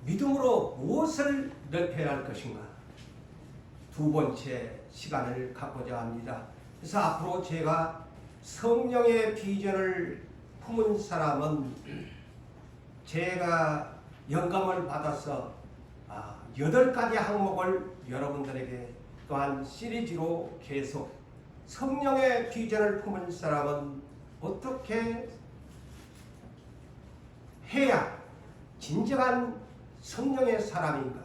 믿음으로 무엇을 넓혀야 할 것인가? 두 번째 시간을 갖고자 합니다. 그래서 앞으로 제가 성령의 비전을 품은 사람은 제가 영감을 받아서 8가지 항목을 여러분들에게 또한 시리즈로 계속 성령의 비전을 품은 사람은 어떻게 해야 진정한 성령의 사람인가,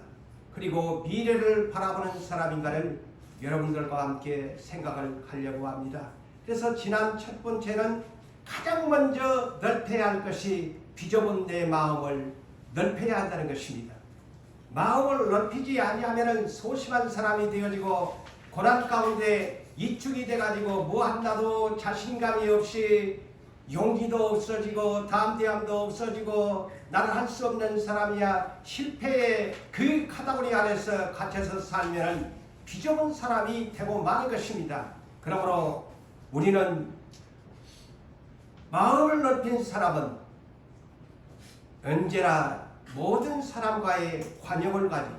그리고 미래를 바라보는 사람인가를 여러분들과 함께 생각을 하려고 합니다. 그래서 지난 첫 번째는 가장 먼저 넓혀야 할 것이 비좁은 내 마음을 넓혀야 한다는 것입니다. 마음을 넓히지 아니하면 소심한 사람이 되어지고 고난 가운데 이축이 돼가지고 뭐 한다도 자신감이 없이 용기도 없어지고 담대함도 없어지고 나는 할 수 없는 사람이야, 실패의 그 카테고리 안에서 갇혀서 살면 비좁은 사람이 되고 마는 것입니다. 그러므로 우리는 마음을 넓힌 사람은 언제나 모든 사람과의 관용을 가지고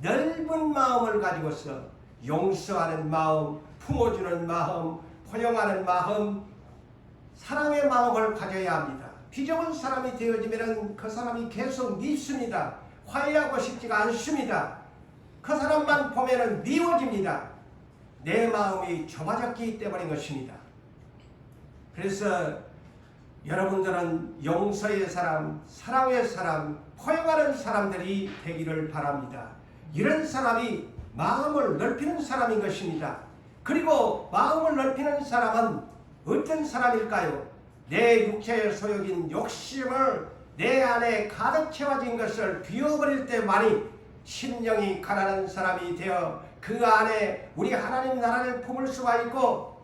넓은 마음을 가지고서 용서하는 마음, 품어주는 마음, 포용하는 마음, 사랑의 마음을 가져야 합니다. 비좁은 사람이 되어지면 그 사람이 계속 밉습니다. 화해하고 싶지가 않습니다. 그 사람만 보면 미워집니다. 내 마음이 좁아졌기 때문인 것입니다. 그래서 여러분들은 용서의 사람, 사랑의 사람, 포용하는 사람들이 되기를 바랍니다. 이런 사람이 마음을 넓히는 사람인 것입니다. 그리고 마음을 넓히는 사람은 어떤 사람일까요? 내 육체의 소욕인 욕심을 내 안에 가득 채워진 것을 비워버릴 때만이 심령이 가난한 사람이 되어 그 안에 우리 하나님 나라를 품을 수가 있고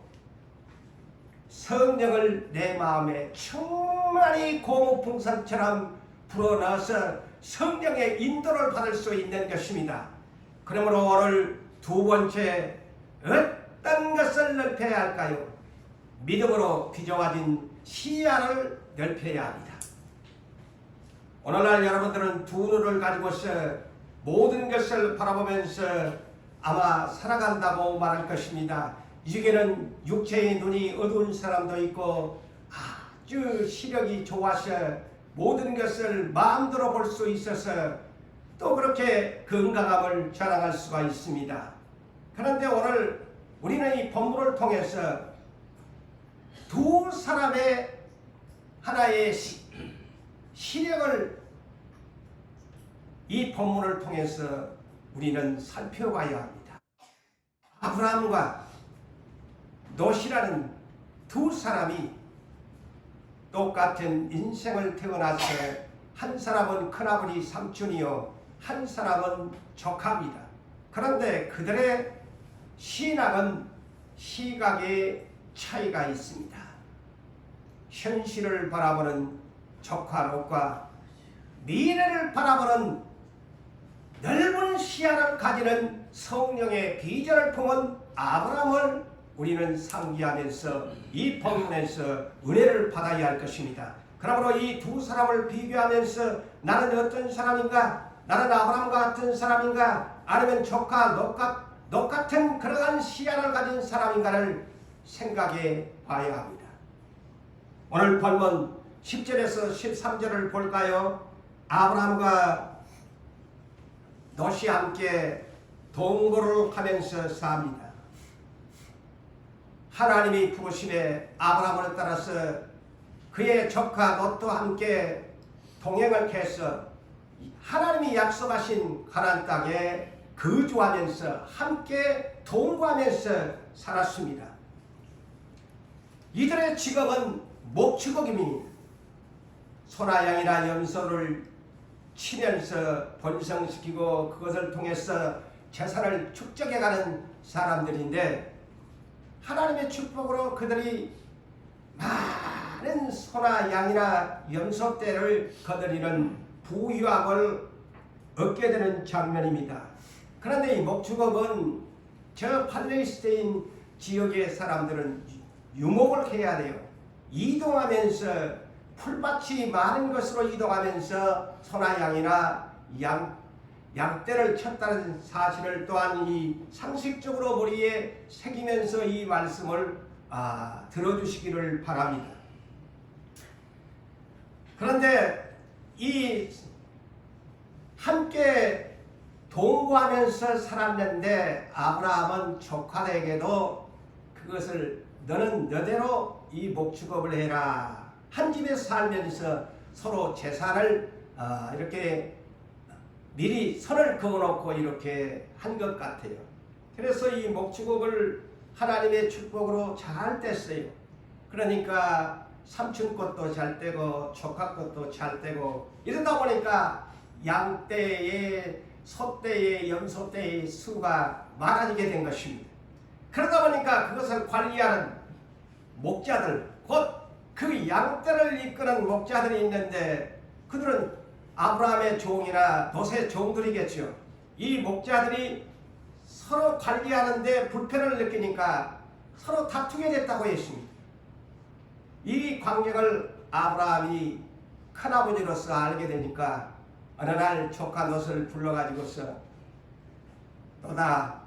성령을 내 마음에 충만히 고무풍선처럼 불어넣어서 성령의 인도를 받을 수 있는 것입니다. 그러므로 오늘 두 번째, 어떤 것을 넓혀야 할까요? 믿음으로 비좁아진 시야를 넓혀야 합니다. 오늘날 여러분들은 두 눈을 가지고서 모든 것을 바라보면서 아마 살아간다고 말할 것입니다. 이 중에는 육체의 눈이 어두운 사람도 있고 아주 시력이 좋아서 모든 것을 마음대로 볼 수 있어서 또 그렇게 건강함을 자랑할 수가 있습니다. 그런데 오늘 우리는 이 본문을 통해서 두 사람의 하나의 시력을 이 본문을 통해서 우리는 살펴봐야 합니다. 아브라함과 롯이라는 두 사람이 똑같은 인생을 태어나서 한 사람은 큰아버지 삼촌이요 한 사람은 조카입니다. 그런데 그들의 신앙은 시각의 차이가 있습니다. 현실을 바라보는 조카 롯과 미래를 바라보는 넓은 시야를 가지는 성령의 비전을 품은 아브라함을 우리는 상기하면서 이 본문에서 은혜를 받아야 할 것입니다. 그러므로 이 두 사람을 비교하면서 나는 어떤 사람인가? 나는 아브라함과 같은 사람인가? 아니면 조카 롯 같은 그러한 시야를 가진 사람인가를 생각해 봐야 합니다. 오늘 본문 10절에서 13절을 볼까요? 아브라함과 롯이 함께 동거를 하면서 삽니다. 하나님이 부르심에 아브라함을 따라서 그의 조카 롯도 함께 동행을 해서 하나님이 약속하신 가나안 땅에 거주하면서 함께 동거하면서 살았습니다. 이들의 직업은 목축업입니다. 소나 양이나 염소를 치면서 번성시키고 그것을 통해서 재산을 축적해가는 사람들인데 하나님의 축복으로 그들이 많은 소나 양이나 염소 떼를 거느리는 부유함을 얻게 되는 장면입니다. 그런데 이 목축업은 저 팔레스타인 지역의 사람들은 유목을 해야 돼요. 이동하면서 풀밭이 많은 것으로 이동하면서 소나 양이나 양떼를 쳤다는 사실을 또한 이 상식적으로 머리에 새기면서 이 말씀을 들어주시기를 바랍니다. 그런데 이 함께 동거하면서 살았는데 아브라함은 조카에게도 그것을 너는 너대로 이 목축업을 해라. 한 집에 살면서 서로 재산을 이렇게 미리 선을 그어놓고 이렇게 한 것 같아요. 그래서 이 목축업을 하나님의 축복으로 잘 뗐어요. 그러니까 삼촌 것도 잘 떼고 조카 것도 잘 떼고 이러다 보니까 양떼의 소떼의 염소떼의 수가 많아지게 된 것입니다. 그러다 보니까 그것을 관리하는 목자들, 곧 그 양떼를 이끄는 목자들이 있는데 그들은 아브라함의 종이나 롯의 종들이겠죠. 이 목자들이 서로 관리하는데 불편을 느끼니까 서로 다투게 됐다고 했습니다. 이 광경을 아브라함이 큰아버지로서 알게 되니까 어느 날 조카 롯을 불러가지고서 너다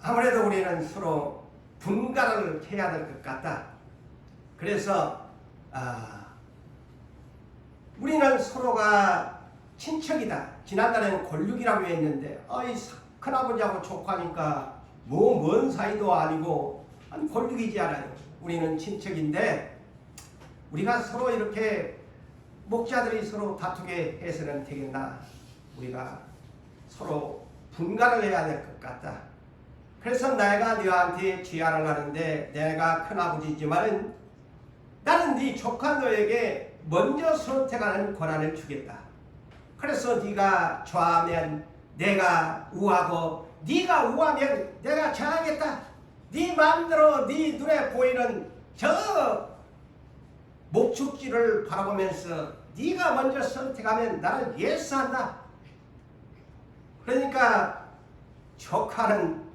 아무래도 우리는 서로 분가를 해야 될 것 같다. 그래서 우리는 서로가 친척이다. 지난달에는 골육이라고 했는데 이 큰아버지하고 조카니까 뭐 먼 사이도 아니고 골육이지 않아요. 우리는 친척인데 우리가 서로 이렇게 목자들이 서로 다투게 해서는 되겠나. 우리가 서로 분가를 해야 될 것 같다. 그래서 내가 너한테 제안을 하는데 내가 큰아버지지만은 나는 네 조카 너에게 먼저 선택하는 권한을 주겠다. 그래서 네가 좌하면 내가 우하고 네가 우하면 내가 좌하겠다. 네 마음대로 네 눈에 보이는 저 목축지를 바라보면서 네가 먼저 선택하면 나는 예스한다. 그러니까 조카는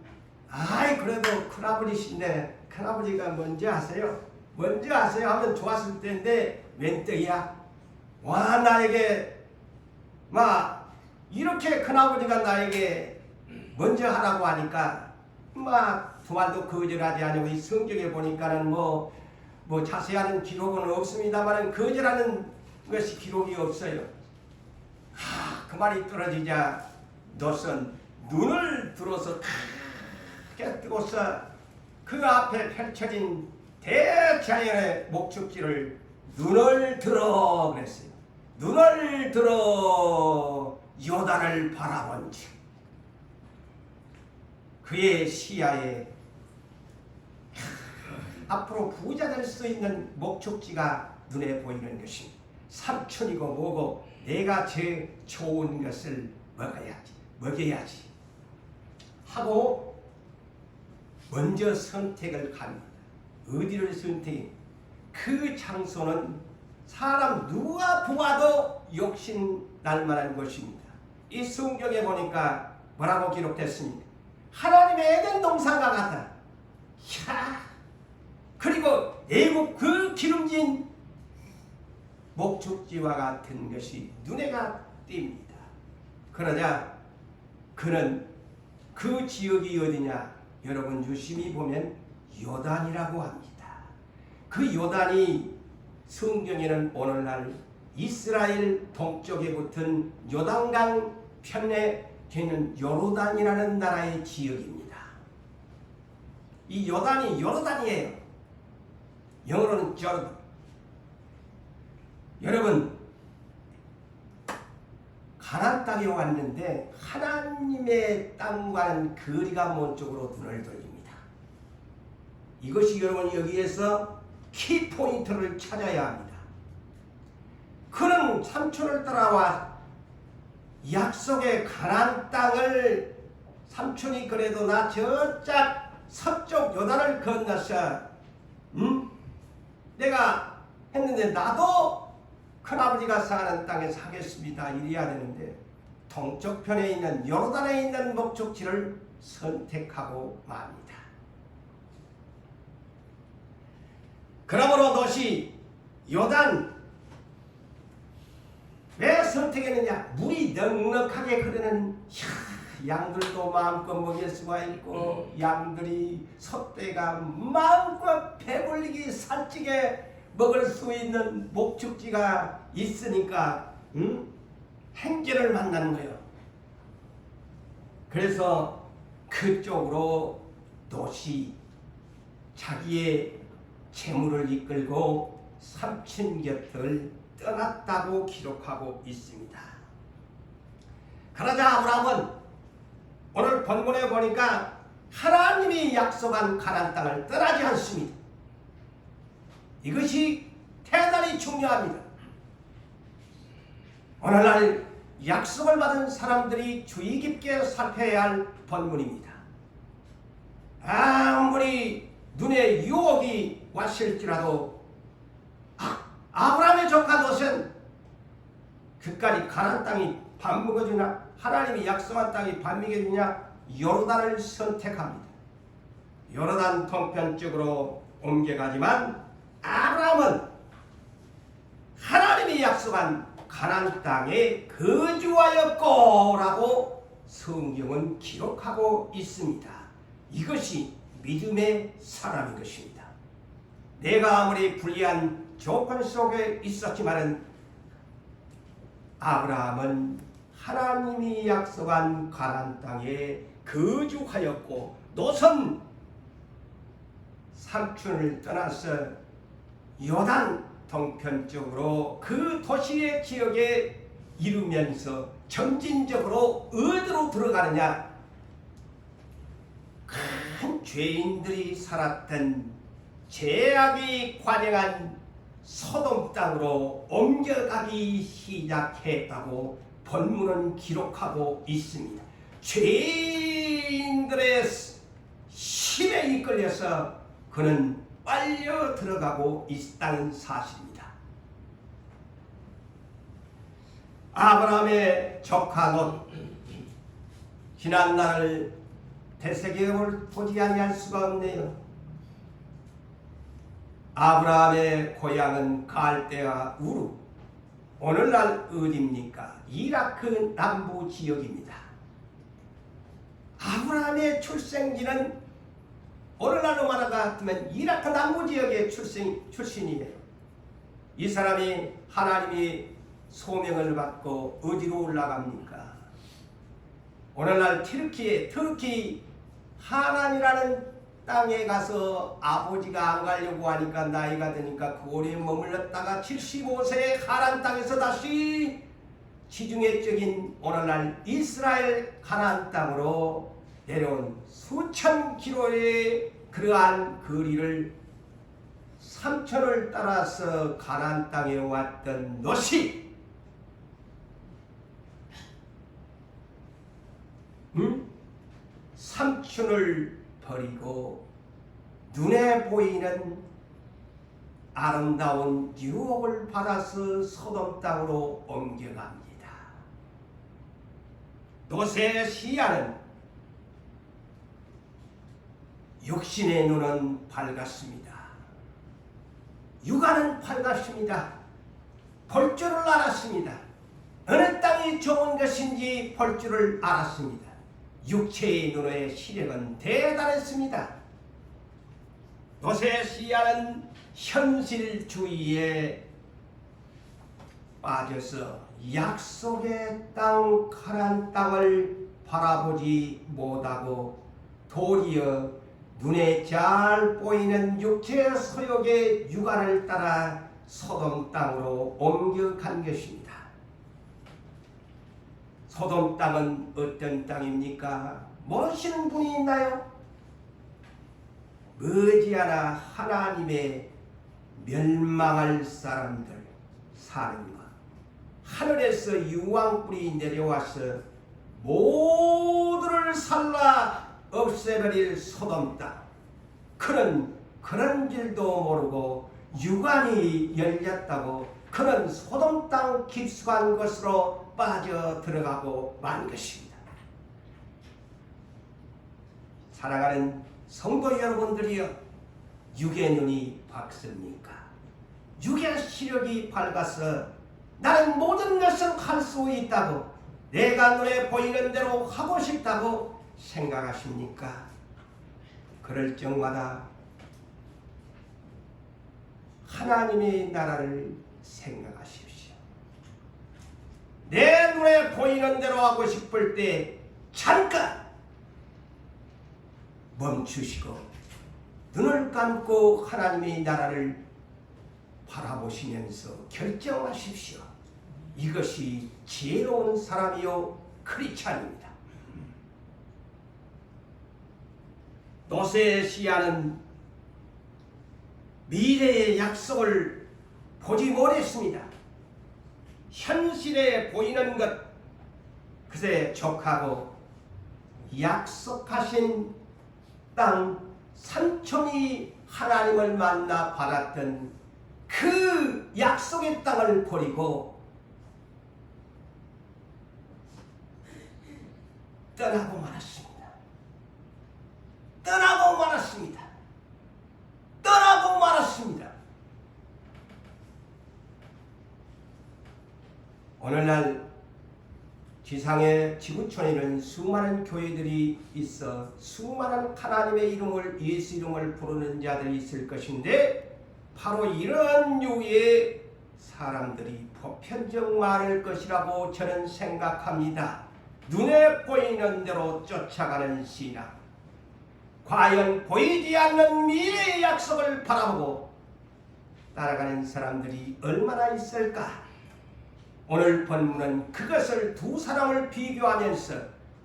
그래도 큰아버지신데 큰아버지가 먼저 하세요. 먼저 하세요 하면 좋았을 텐데 웬 떡이야. 와 나에게 이렇게 큰아버지가 나에게 먼저 하라고 하니까 두 말도 거절하지 않고 이 성경에 보니까는 뭐 자세한 기록은 없습니다만 거절하는 것이 기록이 없어요. 그 말이 떨어지자 롯은 눈을 들어서 크게 뜨고서 그 앞에 펼쳐진 대자연의 목축지를 눈을 들어 그랬어요. 눈을 들어 요단을 바라본 즉 그의 시야에 앞으로 부자 될 수 있는 목축지가 눈에 보이는 것입니다. 삼촌이고 뭐고 내가 제일 좋은 것을 먹여야지 하고 먼저 선택을 합니다. 어디를 선택해? 그 장소는 사람 누가 보아도 욕심 날 만한 것입니다. 이 성경에 보니까 뭐라고 기록됐습니까? 하나님의 에덴 동산과 같다. 그리고 애국 그 기름진 목축지와 같은 것이 눈에가 띕니다. 그러자 그는 그 지역이 어디냐? 여러분 유심히 보면 요단이라고 합니다. 그 요단이 성경에는 오늘날 이스라엘 동쪽에 붙은 요단강 편에 있는 요르단이라는 나라의 지역입니다. 이 요단이 요르단이에요. 영어로는 조르단. 여러분 가나안 땅에 왔는데 하나님의 땅과는 거리가 먼 쪽으로 눈을 돌립니다. 이것이 여러분 여기에서 키포인트를 찾아야 합니다. 그는 삼촌을 따라와 약속의 가나안 땅을 삼촌이 그래도 나 저짝 서쪽 요단을 건너서 내가 했는데 나도 큰아버지가 사는 땅에 사겠습니다. 이래야 되는데 동쪽편에 있는 요르단에 있는 목축지를 선택하고 맙니다. 그러므로 롯이 요단 왜 선택 선택했느냐? 물이 넉넉하게 흐르는 양들도 마음껏 먹일 수가 있고 양들이 솥대가 마음껏 배불리게 살찌게 먹을 수 있는 목축지가 있으니까 행진을 만나는 거예요. 그래서 그쪽으로 도시 자기의 재물을 이끌고 삼촌 곁을 떠났다고 기록하고 있습니다. 그러자 아브라함은 오늘 본문에 보니까 하나님이 약속한 가나안 땅을 떠나지 않습니다. 이것이 대단히 중요합니다. 오늘날 약속을 받은 사람들이 주의 깊게 살펴야 할 본문입니다. 아무리 눈에 유혹이 왔을지라도 아브라함의 조카 롯은 그까지 가나안 땅이 밥 먹어주냐, 하나님이 약속한 땅이 밥 먹여주냐, 요르단을 선택합니다. 요르단 동편쪽으로 옮겨가지만 아브라함은 하나님이 약속한 가나안 땅에 거주하였고 라고 성경은 기록하고 있습니다. 이것이 믿음의 사람인 것입니다. 내가 아무리 불리한 조건 속에 있었지만은 아브라함은 하나님이 약속한 가나안 땅에 거주하였고 롯은 삼촌을 떠나서 요단 동편쪽으로 그 도시의 지역에 이르면서 점진적으로 어디로 들어가느냐? 큰 죄인들이 살았던 죄악이 관영한 소돔 땅으로 옮겨가기 시작했다고 본문은 기록하고 있습니다. 죄인들의 힘에 이끌려서 그는 빨려 들어가고 있다는 사실입니다. 아브라함의 조카 롯, 지난날을 되새김을 보지 아니할 수가 없네요. 아브라함의 고향은 갈대아 우르, 오늘날 어디입니까? 이라크 남부 지역입니다. 아브라함의 출생지는 오늘날 로마나 같으면 이라크 남부 지역의 출신이에요. 이 사람이 하나님이 소명을 받고 어디로 올라갑니까? 오늘날 터키 하란이라는 땅에 가서 아버지가 안 가려고 하니까 나이가 드니까 그 오래 머물렀다가 75세에 하란 땅에서 다시 지중해적인 오늘날 이스라엘 가나안 땅으로 내려온 수천 킬로의 그러한 거리를 삼촌을 따라서 가나안 땅에 왔던 롯이 삼촌을 버리고 눈에 보이는 아름다운 유혹을 받아서 소돔 땅으로 옮겨갑니다. 롯의 시야는 육신의 눈은 밝았습니다. 육안은 밝았습니다. 볼 줄을 알았습니다. 어느 땅이 좋은 것인지 볼 줄을 알았습니다. 육체의 눈의 시력은 대단했습니다. 롯의 시야는 현실주의에 빠져서 약속의 땅 가나안 땅을 바라보지 못하고 도리어 눈에 잘 보이는 육체의 소욕의 육안을 따라 소돔 땅으로 옮겨간 것입니다. 소돔 땅은 어떤 땅입니까? 모르시는 분이 있나요? 머지않아 하나님의 멸망할 사람들 사는 것, 하늘에서 유황불이 내려와서 모두를 살라 없애버릴 소돔 땅, 그는 그런 줄도 모르고 유관이 열렸다고 그는 소돔 땅 깊숙한 것으로 빠져 들어가고 만 것입니다. 사랑하는 성도 여러분들이여, 육의 눈이 밝습니까? 육의 시력이 밝아서 나는 모든 것을 할 수 있다고, 내가 눈에 보이는 대로 하고 싶다고 생각하십니까? 그럴 적마다 하나님의 나라를 생각하십시오. 내 눈에 보이는 대로 하고 싶을 때 잠깐 멈추시고 눈을 감고 하나님의 나라를 바라보시면서 결정하십시오. 이것이 지혜로운 사람이요 크리스찬입니다. 노세시아는 미래의 약속을 보지 못했습니다. 현실에 보이는 것 그새 족하고 약속하신 땅 삼촌이 하나님을 만나 받았던 그 약속의 땅을 버리고 떠나고 말았습니다. 떠나고 말았습니다. 떠나고 말았습니다. 오늘날 지상의 지구촌에는 수많은 교회들이 있어 수많은 하나님의 이름을, 예수 이름을 부르는 자들이 있을 것인데 바로 이런 류의 사람들이 보편적 많을 것이라고 저는 생각합니다. 눈에 보이는 대로 쫓아가는 신앙, 과연 보이지 않는 미래의 약속을 바라보고 따라가는 사람들이 얼마나 있을까? 오늘 본문은 그것을 두 사람을 비교하면서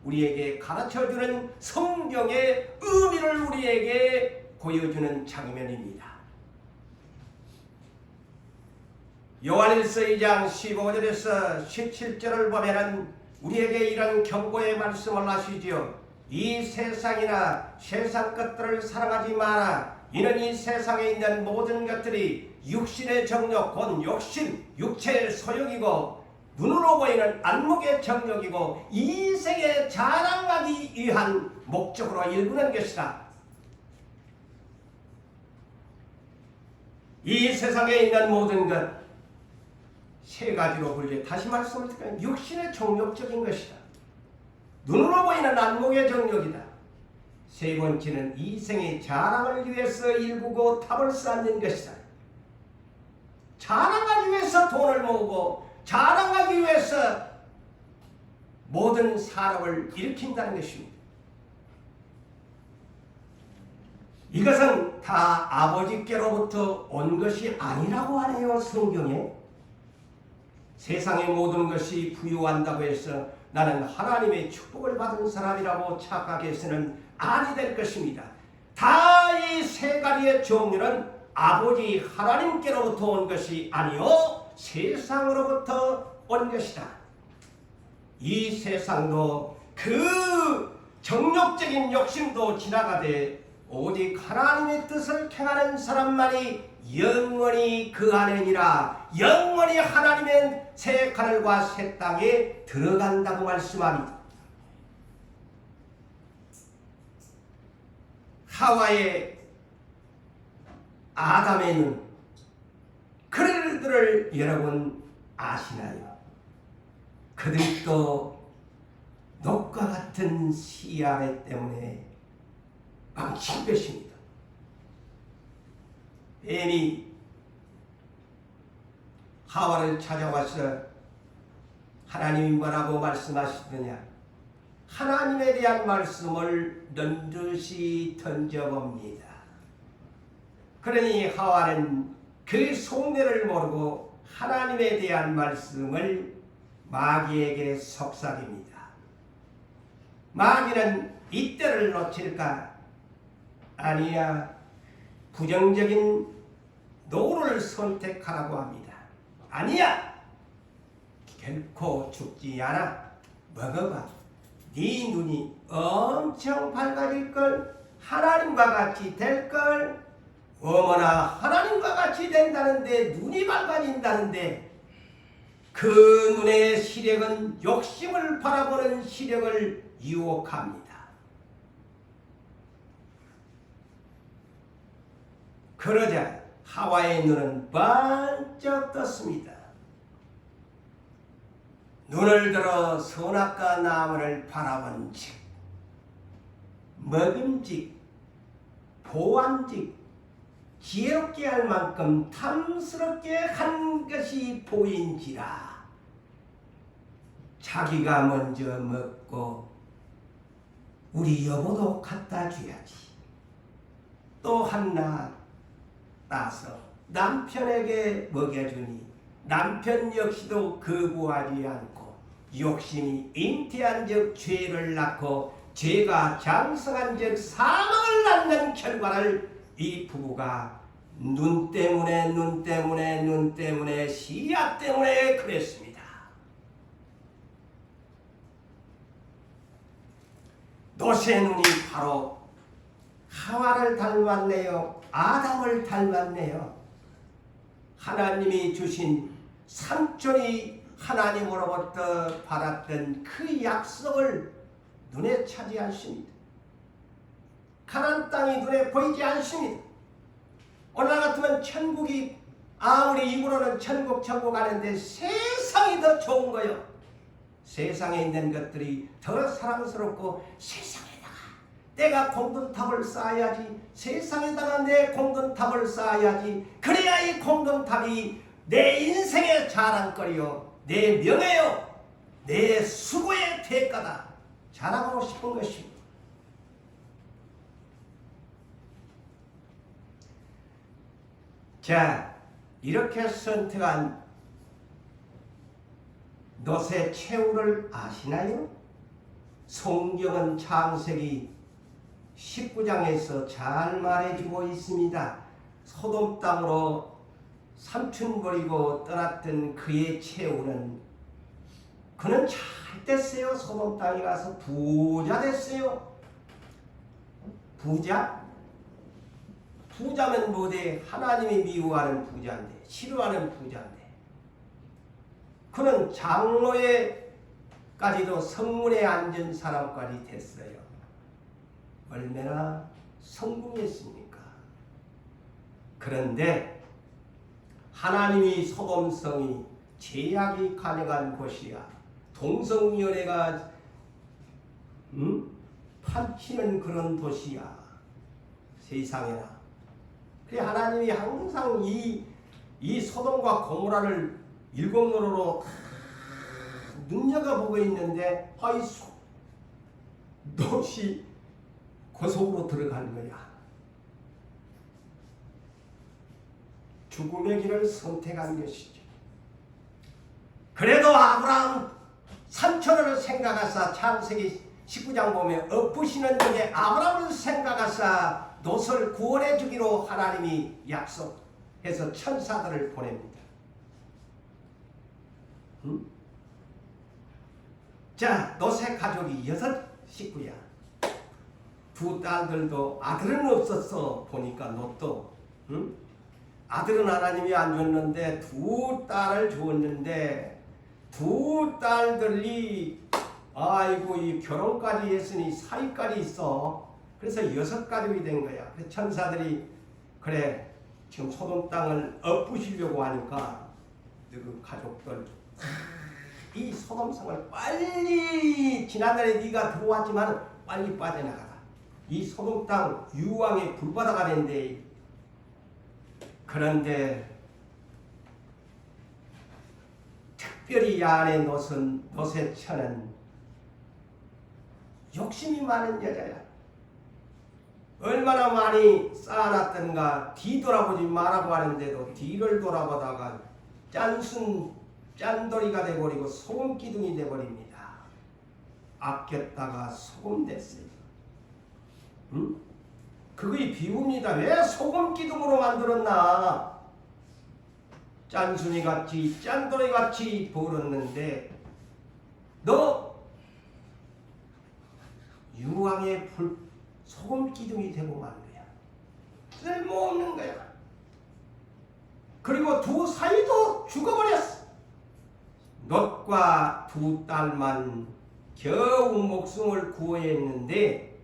우리에게 가르쳐주는 성경의 의미를 우리에게 보여주는 장면입니다. 요한일서 2장 15절에서 17절을 보면은 우리에게 이런 경고의 말씀을 하시지요. 이 세상이나 세상 것들을 사랑하지 마라. 이는 이 세상에 있는 모든 것들이 육신의 정욕, 곧 욕심, 육체의 소욕이고 눈으로 보이는 안목의 정욕이고 이 세계에 자랑하기 위한 목적으로 일구는 것이다. 이 세상에 있는 모든 것 세 가지로 분류해 다시 말씀을 드리면 육신의 정욕적인 것이다. 눈으로 보이는 안목의 정욕이다. 세 번째는 이 생의 자랑을 위해서 일구고 탑을 쌓는 것이다. 자랑하기 위해서 돈을 모으고 자랑하기 위해서 모든 산업을 일으킨다는 것입니다. 이것은 다 아버지께로부터 온 것이 아니라고 하네요. 성경에. 세상의 모든 것이 부유한다고 해서 나는 하나님의 축복을 받은 사람이라고 착각해서는 아니 될 것입니다. 다 이 세 가지의 종류는 아버지 하나님께로부터 온 것이 아니요 세상으로부터 온 것이다. 이 세상도 그 정욕적인 욕심도 지나가되 오직 하나님의 뜻을 행하는 사람만이 영원히 그 안에니라. 영원히 하나님의 새 하늘과 새 땅에 들어간다고 말씀합니다. 하와의 아담의 눈, 그들을 여러분 아시나요? 그들도 녹과 같은 시야래 때문에 망친 것입니다. 뱀이 하와를 찾아와서 하나님이 뭐라고 말씀하시느냐? 하나님에 대한 말씀을 넌듯이 던져봅니다. 그러니 하와는 그 속내를 모르고 하나님에 대한 말씀을 마귀에게 속삭입니다. 마귀는 이때를 놓칠까? 아니야. 부정적인 노를 선택하라고 합니다. 아니야. 결코 죽지 않아. 먹어봐. 네 눈이 엄청 밝아질걸. 하나님과 같이 될걸. 어머나 하나님과 같이 된다는데 눈이 밝아진다는데 그 눈의 시력은 욕심을 바라보는 시력을 유혹합니다. 그러자 하와의 눈은 번쩍 떴습니다. 눈을 들어 선악과 나무를 바라본 즉 먹음직 보암직 지혜롭게 할 만큼 탐스럽게 한 것이 보인지라. 자기가 먼저 먹고 우리 여보도 갖다 줘야지. 또 한낱 따서 남편에게 먹여주니 남편 역시도 거부하지 않고 욕심이 잉태한 즉 죄를 낳고 죄가 장성한 즉 사망을 낳는 결과를 이 부부가 눈 때문에 시야 때문에 그랬습니다. 노새 눈이 바로 하와를 닮았네요. 아담을 닮았네요. 하나님이 주신 삼촌이 하나님으로부터 받았던 그 약속을 눈에 차지 않습니다. 가나안 땅이 눈에 보이지 않습니다. 오늘 같으면 천국이 아무리 입으로는 천국 하는데 세상이 더 좋은 거요. 세상에 있는 것들이 더 사랑스럽고 세상에다가 내가 공동탑을 쌓아야지. 세상에다가 내 공동탑을 쌓아야지. 그래야 이 공동탑이 내 인생의 자랑거리요, 내 명예요, 내 수고의 대가다 자랑하고 싶은 것입니다. 자, 이렇게 선택한 롯의 최후를 아시나요? 성경은 창세기 19장에서 잘 말해주고 있습니다. 소돔 땅으로 삼촌 버리고 떠났던 그의 최후는 그는 잘 됐어요. 소돔 땅에 가서 부자 됐어요. 부자면 뭐대? 하나님이 미워하는 부자인데, 싫어하는 부자인데, 그는 장로에까지도 성문에 앉은 사람까지 됐어요. 얼마나 성공했습니까? 그런데 하나님이 소돔성이 제약이 가능한 곳이야. 동성연애가 판치는 그런 도시야. 세상에나. 그래 하나님이 항상 이 소돔과 고모라를 일곱노로로 눈여겨보고 있는데 롯이 그 속으로 들어간 거야. 죽음의 길을 선택한 것이죠. 그래도 아브라함 삼촌을 생각하사 창세기 19장 보면 엎으시는 중에 아브라함을 생각하사 롯을 구원해 주기로 하나님이 약속해서 천사들을 보냅니다. 자, 롯의 가족이 6 식구야. 두 딸들도 아들은 없었어. 보니까 롯도 아들은 하나님이 안 줬는데 두 딸을 줬는데 두 딸들이 아이고 이 결혼까지 했으니 사위까지 있어. 그래서 6 가족이 된 거야. 그래서 천사들이 그래 지금 소돔 땅을 엎으시려고 하니까 그 가족들 이 소돔성을 빨리 지난달에 네가 들어왔지만 빨리 빠져나가라. 이 소돔 땅 유황의 불바다가 된대. 그런데 특별히 이 안에 롯의 처는 욕심이 많은 여자야. 얼마나 많이 쌓아놨던가 뒤돌아보지 말라고 하는데도 뒤를 돌아보다가 짠돌이가 돼버리고 소금기둥이 돼버립니다. 아꼈다가 소금 됐어요. 그거이 비유입니다. 왜 소금기둥으로 만들었나? 짠순이같이 짠돌이같이 벌었는데 너 유황의 소금기둥이 되고 만 거야. 쓸모없는 거야. 그리고 두 사위도 죽어버렸어. 롯과 두 딸만 겨우 목숨을 구했는데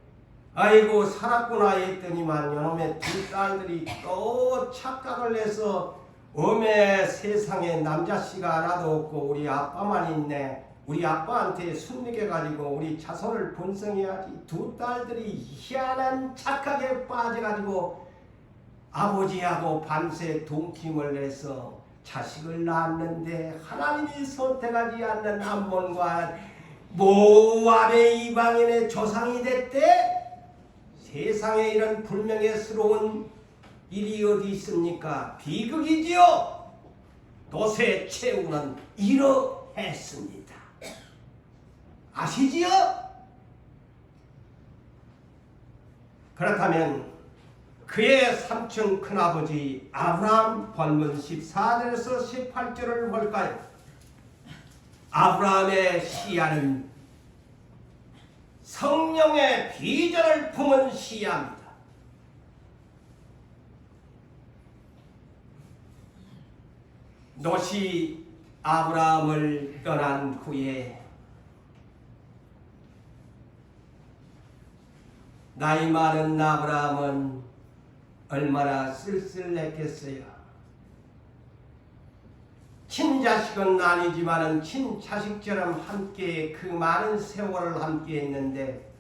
아이고 살았구나 했더니만 요놈의 두 딸들이 또 착각을 해서 어메 세상에 남자씨가 하나도 없고 우리 아빠만 있네. 우리 아빠한테 순례해가지고 우리 자손을 번성해야지. 두 딸들이 희한한 착각에 빠져가지고 아버지하고 밤새 동침을 해서 자식을 낳았는데 하나님이 선택하지 않는 암몬과 모압의 이방인의 조상이 됐대. 세상에 이런 불명예스러운 일이 어디 있습니까? 비극이지요. 도세 최후는 이러했습니다. 아시지요? 그렇다면 그의 삼촌 큰아버지 아브라함 본문 14절에서 18절을 볼까요? 아브라함의 시야는 성령의 비전을 품은 시야입니다. 롯이 아브라함을 떠난 후에 나이 많은 아브라함은 얼마나 쓸쓸했겠어요. 친자식은 아니지만은 친자식처럼 함께 그 많은 세월을 함께 했는데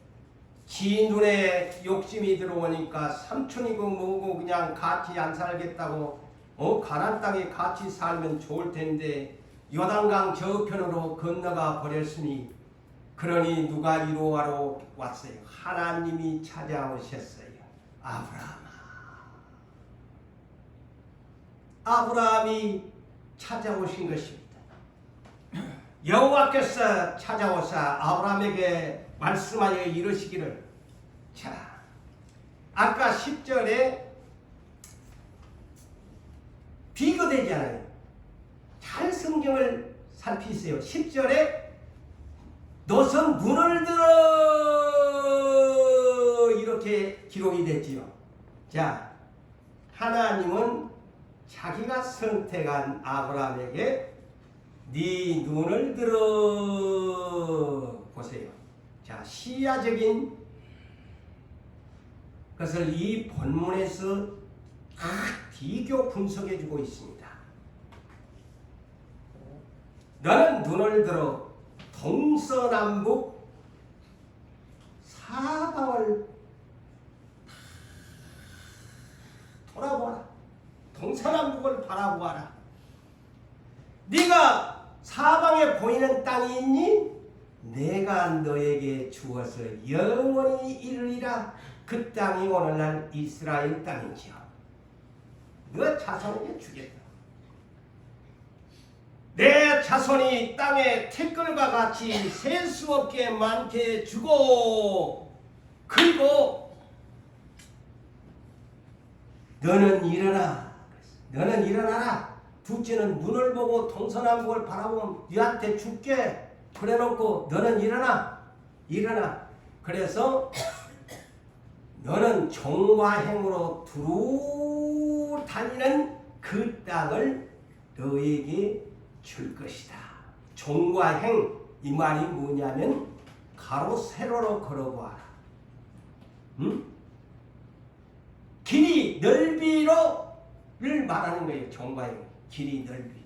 지 눈에 욕심이 들어오니까 삼촌이고 뭐고 그냥 같이 안 살겠다고 가나안 땅에 같이 살면 좋을 텐데 요단강 저편으로 건너가 버렸으니 그러니 누가 이로하러 왔어요? 하나님이 찾아오셨어요. 아브라함이 찾아오신 것입니다. 여호와께서 찾아오사 아브라함에게 말씀하여 이르시기를, 자, 아까 10절에 비교되잖아요. 잘 성경을 살피세요. 10절에 너선 눈을 들어 이렇게 기록이 됐지요. 자, 하나님은 자기가 선택한 아브라함에게 네 눈을 들어 보세요. 자, 시야적인 것을 이 본문에서 다 비교 분석해 주고 있습니다. 너는 눈을 들어 동서남북 사방을 돌아보아라. 동서남북을 바라보아라. 네가 사방에 보이는 땅이 있니? 내가 너에게 주어서 영원히 이르리라. 그 땅이 오늘날 이스라엘 땅이지요. 너 자손에게 주겠다. 내 자손이 땅의 태끌과 같이 셀 수 없게 많게 주고, 그리고 너는 일어나. 너는 일어나라. 둘째는 눈을 보고 동서남북을 바라보면 네한테 줄게. 그래놓고 너는 일어나. 그래서 너는 종과 행으로 두루 다니는 그 땅을 너에게 줄 것이다. 종과 행, 이 말이 뭐냐면 가로 세로로 걸어보아라. 응? 길이 넓이로를 말하는 거예요. 종과 행, 길이 넓이.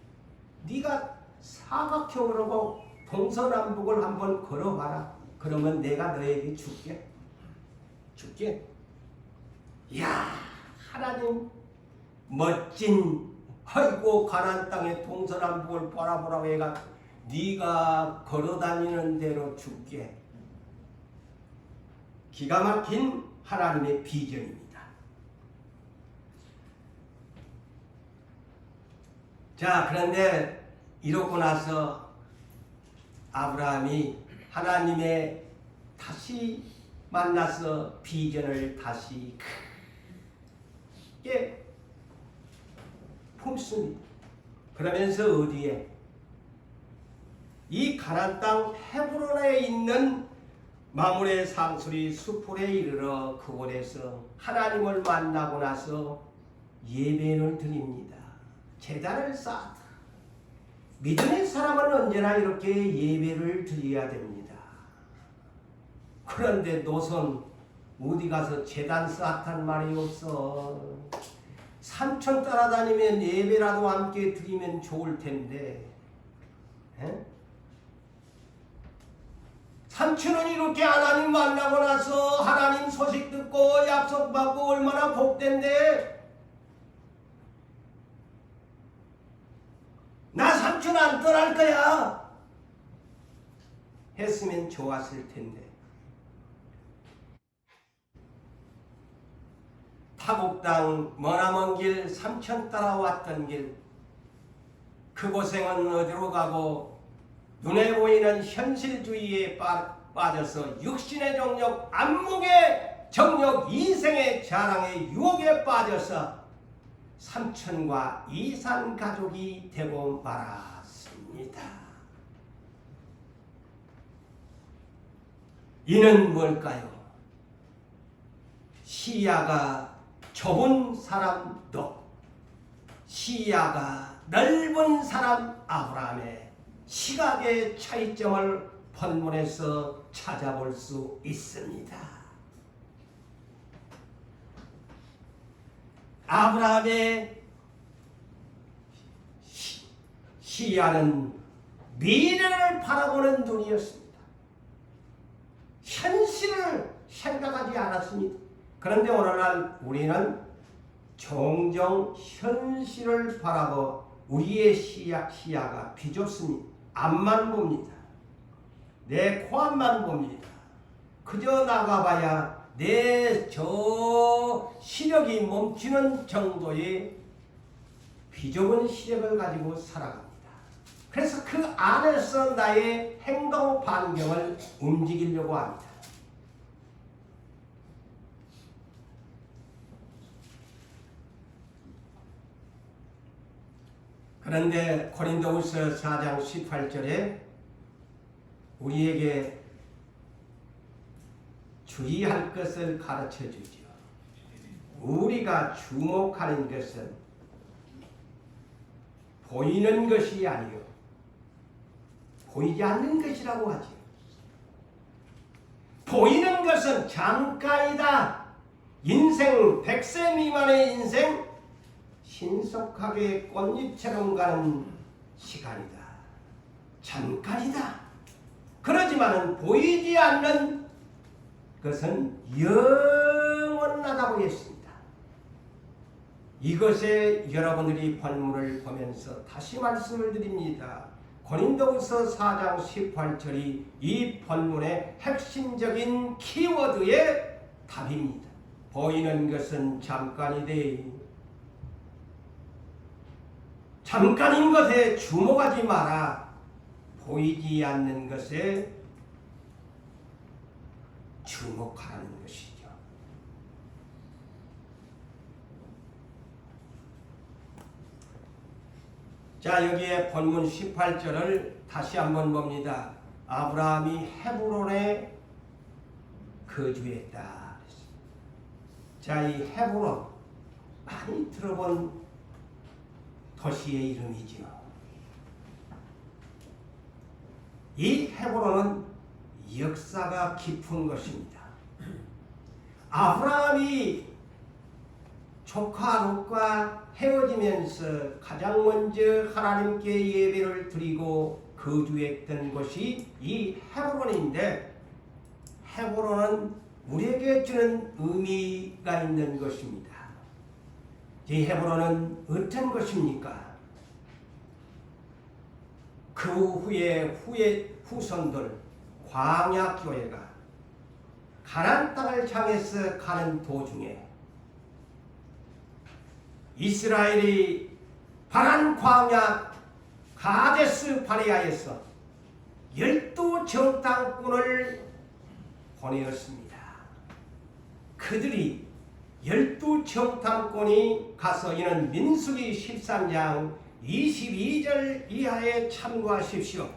네가 사각형으로 동서남북을 한번 걸어봐라. 그러면 내가 너에게 줄게. 이야, 하나님 멋진, 아이고 가나안 땅의 동서남북을 바라보라고 해가 네가 걸어다니는 대로 줄게. 기가 막힌 하나님의 비전입니다. 자, 그런데 이러고 나서 아브라함이 하나님의 다시 만나서 비전을 다시 크게 품습니다. 그러면서 어디에? 이 가나안 땅 헤브론에 있는 마므레 상수리 수풀에 이르러 그곳에서 하나님을 만나고 나서 예배를 드립니다. 제단을 쌓았다. 믿음의 사람은 언제나 이렇게 예배를 드려야 됩니다. 그런데 노선 어디 가서 제단 쌓았단 말이 없어. 삼촌 따라다니면 예배라도 함께 드리면 좋을 텐데, 에? 삼촌은 이렇게 하나님 만나고 나서 하나님 소식 듣고 약속받고 얼마나 복된데, 나 삼촌 안 떠날 거야 했으면 좋았을 텐데, 타국 땅 머나먼 길 삼천 따라왔던 길, 그 고생은 어디로 가고 눈에 보이는 현실주의에 빠져서 육신의 정력, 안목의 정력, 이생의 자랑의 유혹에 빠져서 삼천과 이산 가족이 되고 말았습니다. 이는 뭘까요? 시야가 좁은 사람도, 시야가 넓은 사람 아브라함의 시각의 차이점을 본문에서 찾아볼 수 있습니다. 아브라함의 시야는 미래를 바라보는 눈이었습니다. 현실을 생각하지 않았습니다. 그런데 오늘날 우리는 종종 현실을 바라보 우리의 시야가 비좁습니다. 앞만 봅니다. 내 코앞만 봅니다. 그저 나가봐야 내 저 시력이 멈추는 정도의 비좁은 시력을 가지고 살아갑니다. 그래서 그 안에서 나의 행동 반경을 움직이려고 합니다. 그런데 고린도후서 4장 18절에 우리에게 주의할 것을 가르쳐 주죠. 우리가 주목하는 것은 보이는 것이 아니요 보이지 않는 것이라고 하죠. 보이는 것은 잠깐이다. 인생 100세 미만의 인생 신속하게 꽃잎처럼 가는 시간이다. 잠깐이다. 그러지만은 보이지 않는 것은 영원하다고 했습니다. 이것에 여러분들이 본문을 보면서 다시 말씀을 드립니다. 고린도후서 4장 18절이 이 본문의 핵심적인 키워드의 답입니다. 보이는 것은 잠깐이되 잠깐인 것에 주목하지 마라. 보이지 않는 것에 주목하라는 것이죠. 자, 여기에 본문 18절을 다시 한번 봅니다. 아브라함이 헤브론에 거주했다. 자, 이 헤브론 많이 들어본 도시의 이름이죠. 이 헤브론은 역사가 깊은 것입니다. 아브라함이 조카 롯과 헤어지면서 가장 먼저 하나님께 예배를 드리고 거주했던 곳이 이 헤브론인데, 헤브론은 우리에게 주는 의미가 있는 것입니다. 이 헤브론은 어떤 것입니까? 그 후에 후손들 광야교회가 가나안 땅을 향해서 가는 도중에 이스라엘이 바란 광야 가데스 바네아에서 12정탐꾼을 보내었습니다. 그들이 12정탐꾼이 가서, 이는 민수기 13장 22절 이하에 참고하십시오.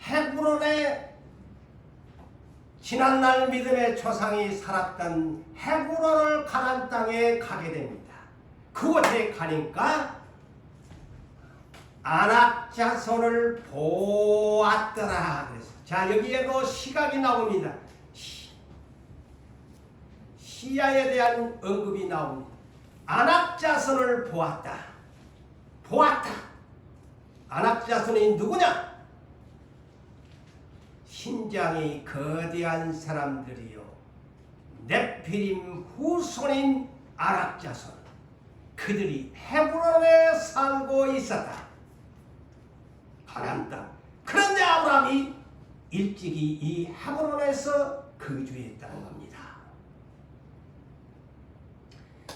헤브론에 지난날 믿음의 조상이 살았던 헤브론을 가나안 땅에 가게 됩니다. 그곳에 가니까 아낙 자손을 보았더라. 그래서 자, 여기에도 시각이 나옵니다. 시야에 대한 언급이 나옵니다. 아낙 자손을 보았다. 아낙 자손이 누구냐? 신장이 거대한 사람들이요 네피림 후손인 아락 자손 그들이 헤브론에 살고 있었다. 가나안 땅. 그런데 아브라함이 일찍이 이 헤브론에서 거주했다는 겁니다.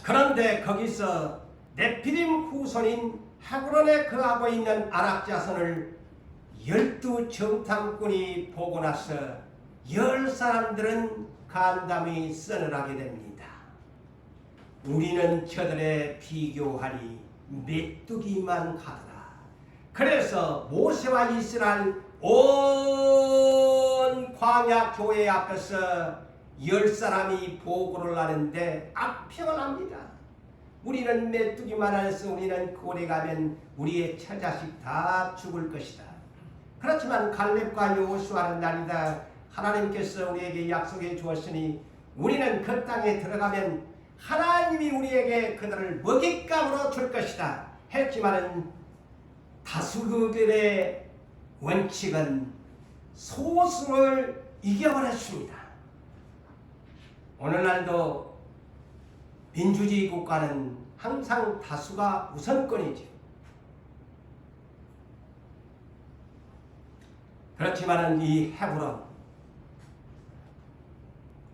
그런데 거기서 네피림 후손인 헤브론에 거하고 있는 아락 자손을 12 정탐꾼이 보고 나서 10사람들은 간담이 서늘하게 됩니다. 우리는 저들에 비교하니 메뚜기만 하더라. 그래서 모세와 이스라엘 온 광야 교회 앞에서 10사람이 보고를 하는데 악평을 합니다. 우리는 메뚜기만 해서 우리는 고래 가면 우리의 처자식 다 죽을 것이다. 그렇지만 갈렙과 여호수아는 날이다. 하나님께서 우리에게 약속해 주었으니 우리는 그 땅에 들어가면 하나님이 우리에게 그들을 먹잇감으로 줄 것이다. 했지만은 다수결의 원칙은 소수를 이겨버렸습니다. 오늘날도 민주주의 국가는 항상 다수가 우선권이죠. 그렇지만은 이 헤브론,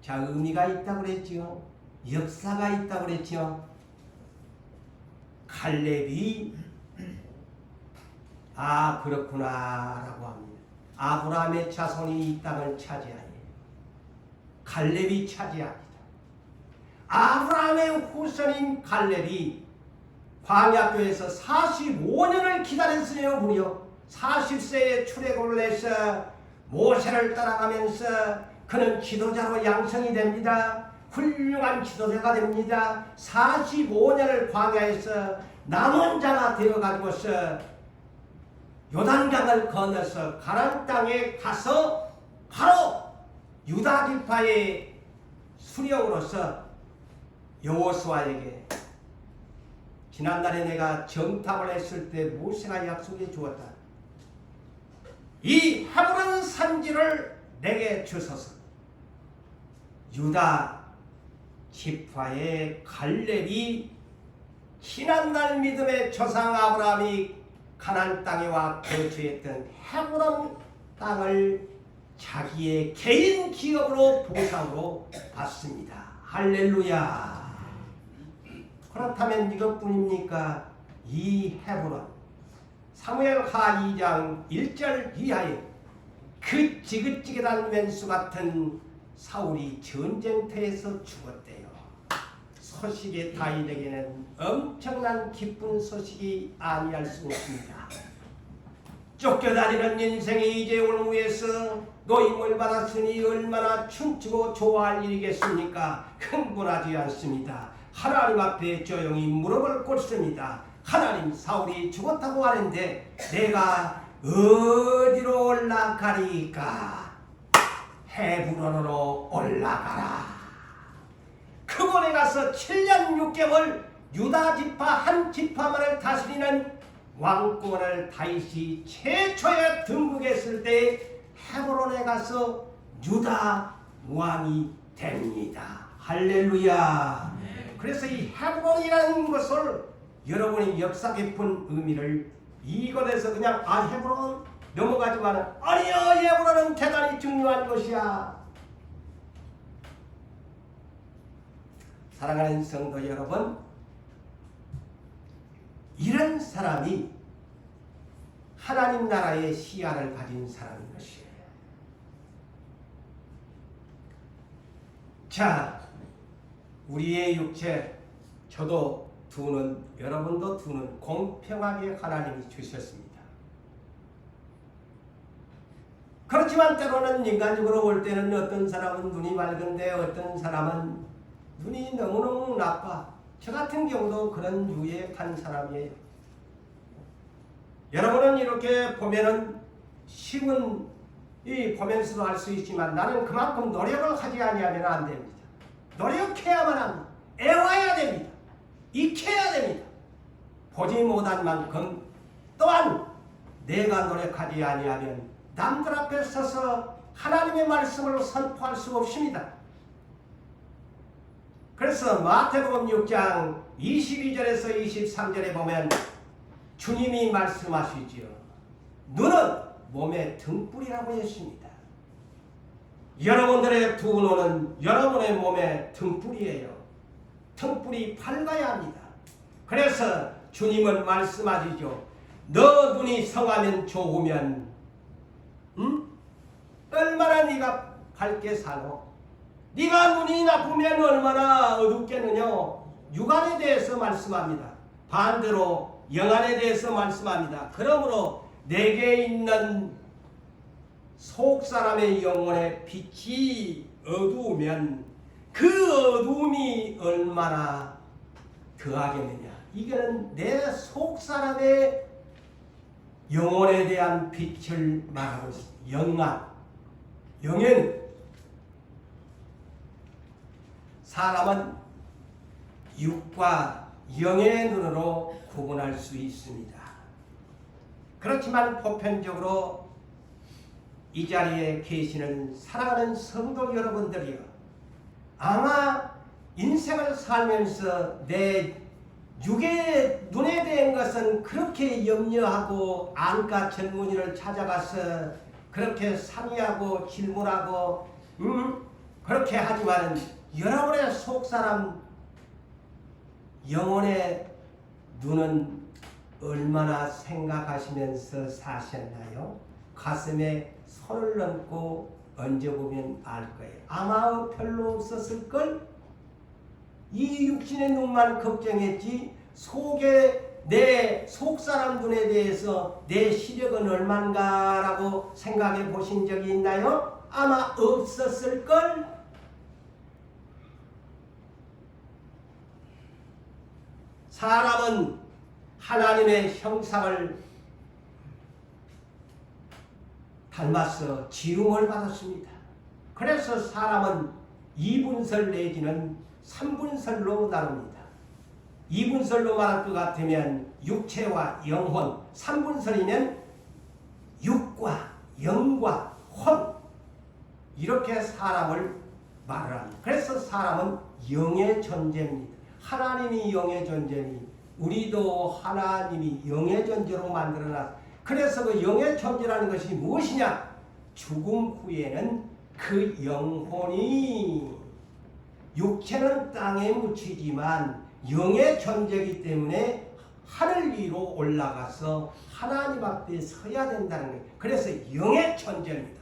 자, 의미가 있다고 그랬지요. 역사가 있다고 그랬지요. 칼렙이 그렇구나 라고 합니다. 아브라함의 자손이 이 땅을 차지하니 칼렙이 차지합니다. 아브라함의 후손인 칼렙이 광야교에서 45년을 기다렸으며 무려 40세에 출애굽을 해서 모세를 따라가면서 그는 지도자로 양성이 됩니다. 훌륭한 지도자가 됩니다. 45년을 광야에서 남은 자가 되어가지고서 요단강을 건너서 가나안 땅에 가서 바로 유다 지파의 수령으로서 여호수아에게 지난날에 내가 정탐을 했을 때 모세가 약속해 주었다. 이 헤브론 산지를 내게 주소서. 유다 지파의 갈렙이 지난날 믿음의 조상 아브라함이 가나안 땅에 와 거주했던 헤브론 땅을 자기의 개인 기업으로 보상으로 받습니다. 할렐루야. 그렇다면 이것뿐입니까? 이 헤브론 사무엘하 2장 1절 이하에 그 지긋지긋한 왼수 같은 사울이 전쟁터에서 죽었대요. 소식의 다윗에게는 엄청난 기쁜 소식이 아니할 수 없습니다. 쫓겨다니는 인생이 이제 올무에서 노임을 받았으니 얼마나 춤추고 좋아할 일이겠습니까? 흥분하지 않습니다. 하나님 앞에 조용히 무릎을 꿇습니다. 하나님, 사울이 죽었다고 하는데 내가 어디로 올라가리까? 헤브론으로 올라가라. 그곳에 가서 7년 6개월 유다 지파 한 지파만을 다스리는 왕권을 다윗이 최초에 등극했을 때 헤브론에 가서 유다 왕이 됩니다. 할렐루야. 그래서 이 헤브론이라는 것을 여러분이 역사 깊은 의미를 이것에서 그냥 헤브론 넘어가지만은 아니요, 헤브론은 대단히 중요한 것이야. 사랑하는 성도 여러분, 이런 사람이 하나님 나라의 시야를 가진 사람인 것이에요. 자, 우리의 육체, 저도 두 눈, 여러분도 두 눈 공평하게 하나님이 주셨습니다. 그렇지만 때로는 인간적으로 볼 때는 어떤 사람은 눈이 맑은데 어떤 사람은 눈이 너무너무 나빠. 저 같은 경우도 그런 유의 한 사람이에요. 여러분은 이렇게 보면은 쉬운 이 보면서도 할 수 있지만 나는 그만큼 노력을 하지 아니하면 안 됩니다. 노력해야만 합니다. 애와야 됩니다. 익혀야 됩니다. 보지 못한 만큼 또한 내가 노력하지 아니하면 남들 앞에 서서 하나님의 말씀을 선포할 수 없습니다. 그래서 마태복음 6장 22절에서 23절에 보면 주님이 말씀하시지요. 눈은 몸의 등불이라고 했습니다. 여러분들의 두 눈은 여러분의 몸의 등불이에요. 등불이 밝아야 합니다. 그래서 주님은 말씀하시죠. 너 눈이 성하면 좋으면 얼마나 네가 밝게 사노? 네가 눈이 나쁘면 얼마나 어둡겠느냐? 육안에 대해서 말씀합니다. 반대로 영안에 대해서 말씀합니다. 그러므로 내게 있는 속사람의 영혼의 빛이 어두우면 그 어두움이 얼마나 더하겠느냐. 이거는 내 속사람의 영혼에 대한 빛을 말하고 있습니다. 영안, 영엔 사람은 육과 영의 눈으로 구분할 수 있습니다. 그렇지만 보편적으로 이 자리에 계시는 사랑하는 성도 여러분들이요, 아마 인생을 살면서 내 육의 눈에 대한 것은 그렇게 염려하고 안과 전문의를 찾아가서 그렇게 상의하고 질문하고 그렇게 하지만 여러분의 속사람 영혼의 눈은 얼마나 생각하시면서 사셨나요? 가슴에 손을 얹고 얹어보면 알 거예요. 아마 별로 없었을걸? 이 육신의 눈만 걱정했지 속에 내 속사람 눈에 대해서 내 시력은 얼만가라고 생각해 보신 적이 있나요? 아마 없었을걸? 사람은 하나님의 형상을 닮아서 지음을 받았습니다. 그래서 사람은 이분설 내지는 삼분설로 나눕니다. 이분설로 말할 것 같으면 육체와 영혼, 삼분설이면 육과 영과 혼, 이렇게 사람을 말을 합니다. 그래서 사람은 영의 존재입니다. 하나님이 영의 존재니 우리도 하나님이 영의 존재로 만들어놨습니다. 그래서 그 영의 존재라는 것이 무엇이냐? 죽음 후에는 그 영혼이, 육체는 땅에 묻히지만 영의 존재이기 때문에 하늘 위로 올라가서 하나님 앞에 서야 된다는 거예요. 그래서 영의 존재입니다.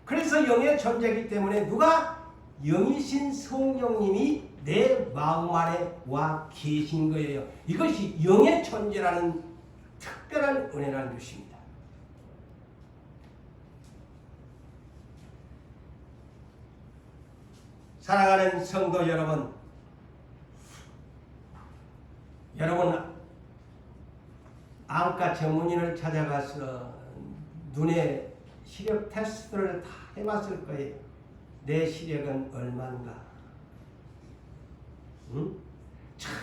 그래서 영의 존재이기 때문에 누가? 영이신 성령님이 내 마음 안에 와 계신 거예요. 이것이 영의 존재라는 특별한 은혜라는 것입니다. 사랑하는 성도 여러분, 안과 전문의를 찾아가서 눈의 시력 테스트를 다 해봤을 거예요. 내 시력은 얼마인가? 참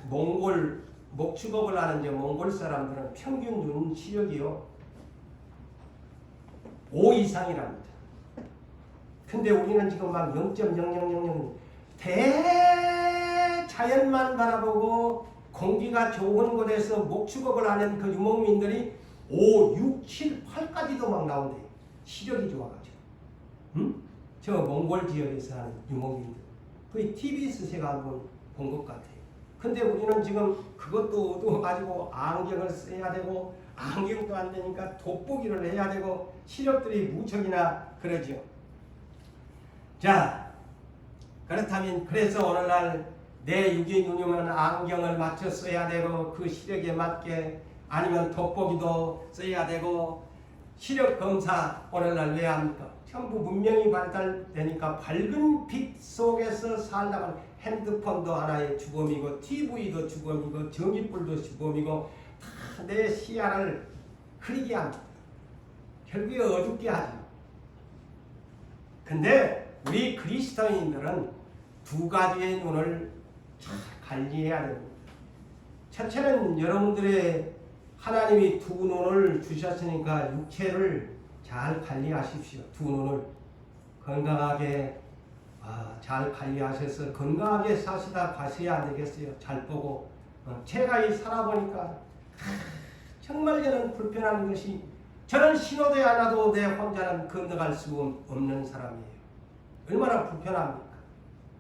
몽골 목축업을 하는 몽골 사람들은 평균 눈 시력이요 5 이상이랍니다. 근데 우리는 지금 막 0.0000 대자연만 바라보고 공기가 좋은 곳에서 목축업을 하는 그 유목민들이 5, 6, 7, 8까지도 막 나온대요. 시력이 좋아가지고. 저 몽골 지역에서 하는 유목민들. 거의 TV에서 제가 한번 본 것 같아요. 근데 우리는 지금 그것도 어두워가지고 안경을 써야 되고 안경도 안 되니까 돋보기를 해야 되고 시력들이 무척이나 그러죠. 자, 그렇다면 그래서 오늘날 내 육의 눈이면 안경을 맞춰 써야 되고 그 시력에 맞게 아니면 돋보기도 써야 되고 시력 검사 오늘날 왜 합니까? 전부 문명이 발달되니까 밝은 빛 속에서 살다가 핸드폰도 하나의 주범이고 TV도 주범이고 전기불도 주범이고 다 내 시야를 흐리게 합니다. 결국에 어둡게 하죠. 근데 우리 그리스도인들은 두 가지의 눈을 잘 관리해야 됩니다. 첫째는 여러분들의 하나님이 두 눈을 주셨으니까 육체를 잘 관리하십시오. 두 눈을 건강하게 잘 관리하셔서 건강하게 사시다 가셔야 안 되겠어요. 잘 보고 제가 이 살아보니까 정말 저는 불편한 것이 저는 신호대 하나도 내 혼자는 건너갈 수 없는 사람이에요. 얼마나 불편합니까?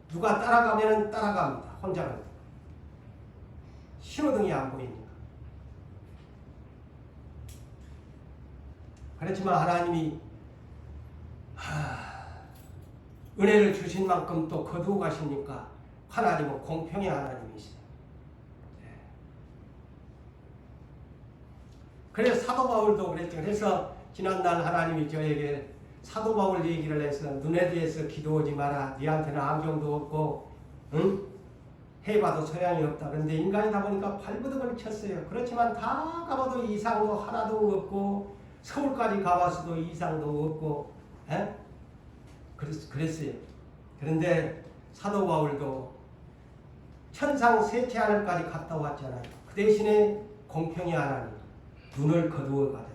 누가 따라가면 따라갑니다. 혼자는 신호등이 안 보이니까. 그렇지만 하나님이 은혜를 주신 만큼 또 거두어 가시니까 하나님은 공평의 하나님이시죠. 그래서 사도 바울도 그랬죠. 그래서 지난날 하나님이 저에게 사도 바울 얘기를 해서 눈에 대해서 기도하지 마라. 네한테는 안경도 없고 해봐도 소양이 없다. 그런데 인간이다 보니까 발버둥을 쳤어요. 그렇지만 다 가봐도 이상도 하나도 없고 서울까지 가봐서도 이상도 없고 그랬어요. 그런데 사도 바울도 천상 셋째 하늘까지 갔다 왔잖아요. 그 대신에 공평의 하나님 눈을 거두어 가잖아요.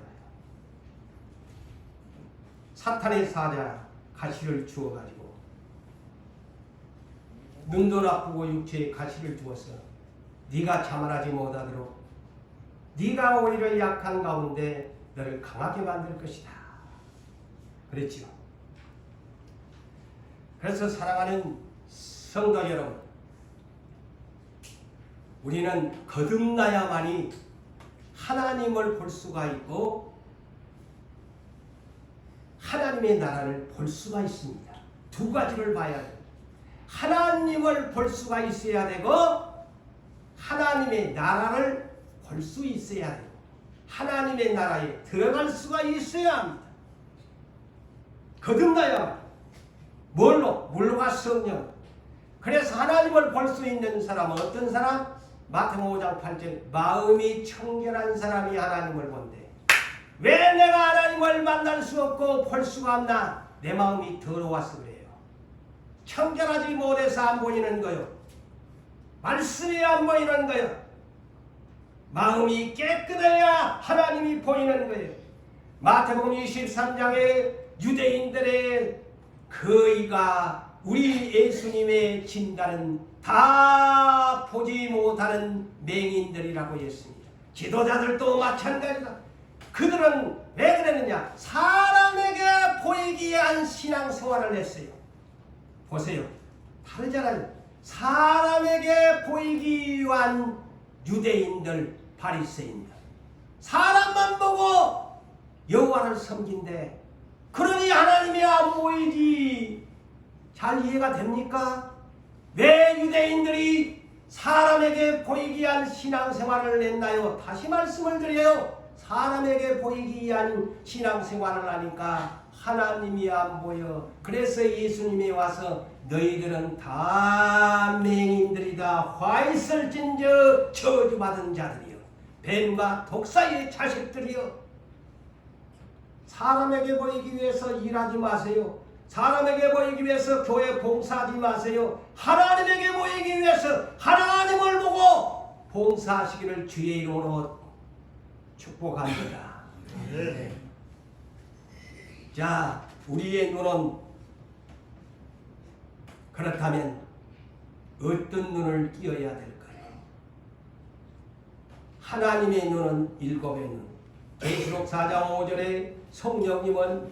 사탄의 사자 가시를 주어가지고 눈도 나쁘고 육체에 가시를 주어서 네가 자만하지 못하도록 네가 오히려 약한 가운데 너를 강하게 만들 것이다. 그랬지요. 그래서 사랑하는 성도 여러분, 우리는 거듭나야만이 하나님을 볼 수가 있고 하나님의 나라를 볼 수가 있습니다. 두 가지를 봐야 돼요. 하나님을 볼 수가 있어야 되고 하나님의 나라를 볼 수 있어야 돼요. 하나님의 나라에 들어갈 수가 있어야 합니다. 거듭나야 뭘로? 물과 성령. 그래서 하나님을 볼 수 있는 사람은 어떤 사람? 마태복음 5장 8절 마음이 청결한 사람이 하나님을 본대. 왜 내가 하나님을 만날 수 없고 볼 수가 없나? 내 마음이 더러워서 그래요. 청결하지 못해서 안 보이는 거요. 말씀이 안 보이는 거요. 마음이 깨끗해야 하나님이 보이는 거예요. 마태복음 23장에 유대인들의 거의가 우리 예수님의 진단은 다 보지 못하는 맹인들이라고 했습니다. 지도자들도 마찬가지다. 그들은 왜 그랬느냐? 사람에게 보이기 위한 신앙생활을 했어요. 보세요. 다르잖아요. 사람에게 보이기 위한 유대인들 바리새인들. 사람만 보고 여호와를 섬긴대. 그러니 하나님이 안 보이지. 잘 이해가 됩니까? 왜 유대인들이 사람에게 보이기 위한 신앙생활을 했나요? 다시 말씀을 드려요. 사람에게 보이기 위한 신앙생활을 하니까 하나님이 안 보여. 그래서 예수님이 와서 너희들은 다 맹인들이다. 화 있을진저 저주받은 자들이여. 뱀과 독사의 자식들이여. 사람에게 보이기 위해서 일하지 마세요. 사람에게 보이기 위해서 교회 봉사하지 마세요. 하나님에게 보이기 위해서 하나님을 보고 봉사하시기를 주의 이름으로 축복합니다. 네. 자, 우리의 눈은 그렇다면 어떤 눈을 띄어야 될까요? 하나님의 눈은 일곱의 눈. 계시록 4장 5절에 성령님은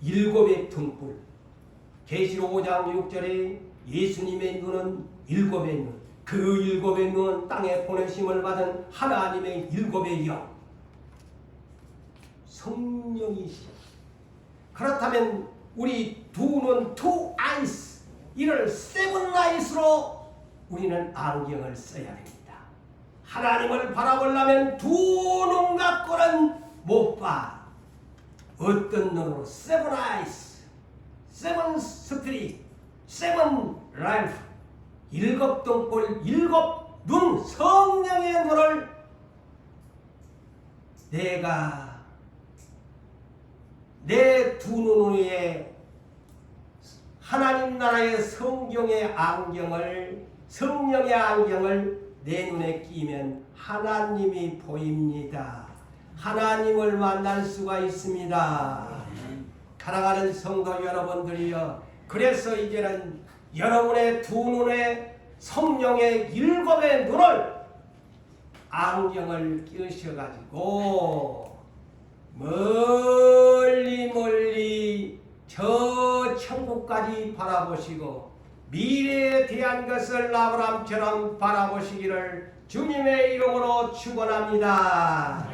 일곱의 등불. 계시록 5장 6절에 예수님의 눈은 일곱의 눈. 그 일곱의 눈은 땅에 보내심을 받은 하나님의 일곱의 영. 성령이시죠. 그렇다면 우리 두 눈, two eyes, 이를 seven eyes로 우리는 안경을 써야 됩니다. 하나님을 바라보려면 두 눈 갖고는 못 봐. 어떤 눈으로? seven eyes, seven street, seven life, 일곱 등불, 일곱 눈, 성령의 눈을 내가 내 두 눈 위에 하나님 나라의 성경의 안경을, 성령의 안경을 내 눈에 끼면 하나님이 보입니다. 하나님을 만날 수가 있습니다. 사랑하는 성도 여러분들이여, 그래서 이제는 여러분의 두 눈에 성령의 일곱의 눈을 안경을 끼우셔가지고 멀리 멀리 저 천국까지 바라보시고 미래에 대한 것을 아브라함처럼 바라보시기를 주님의 이름으로 축원합니다.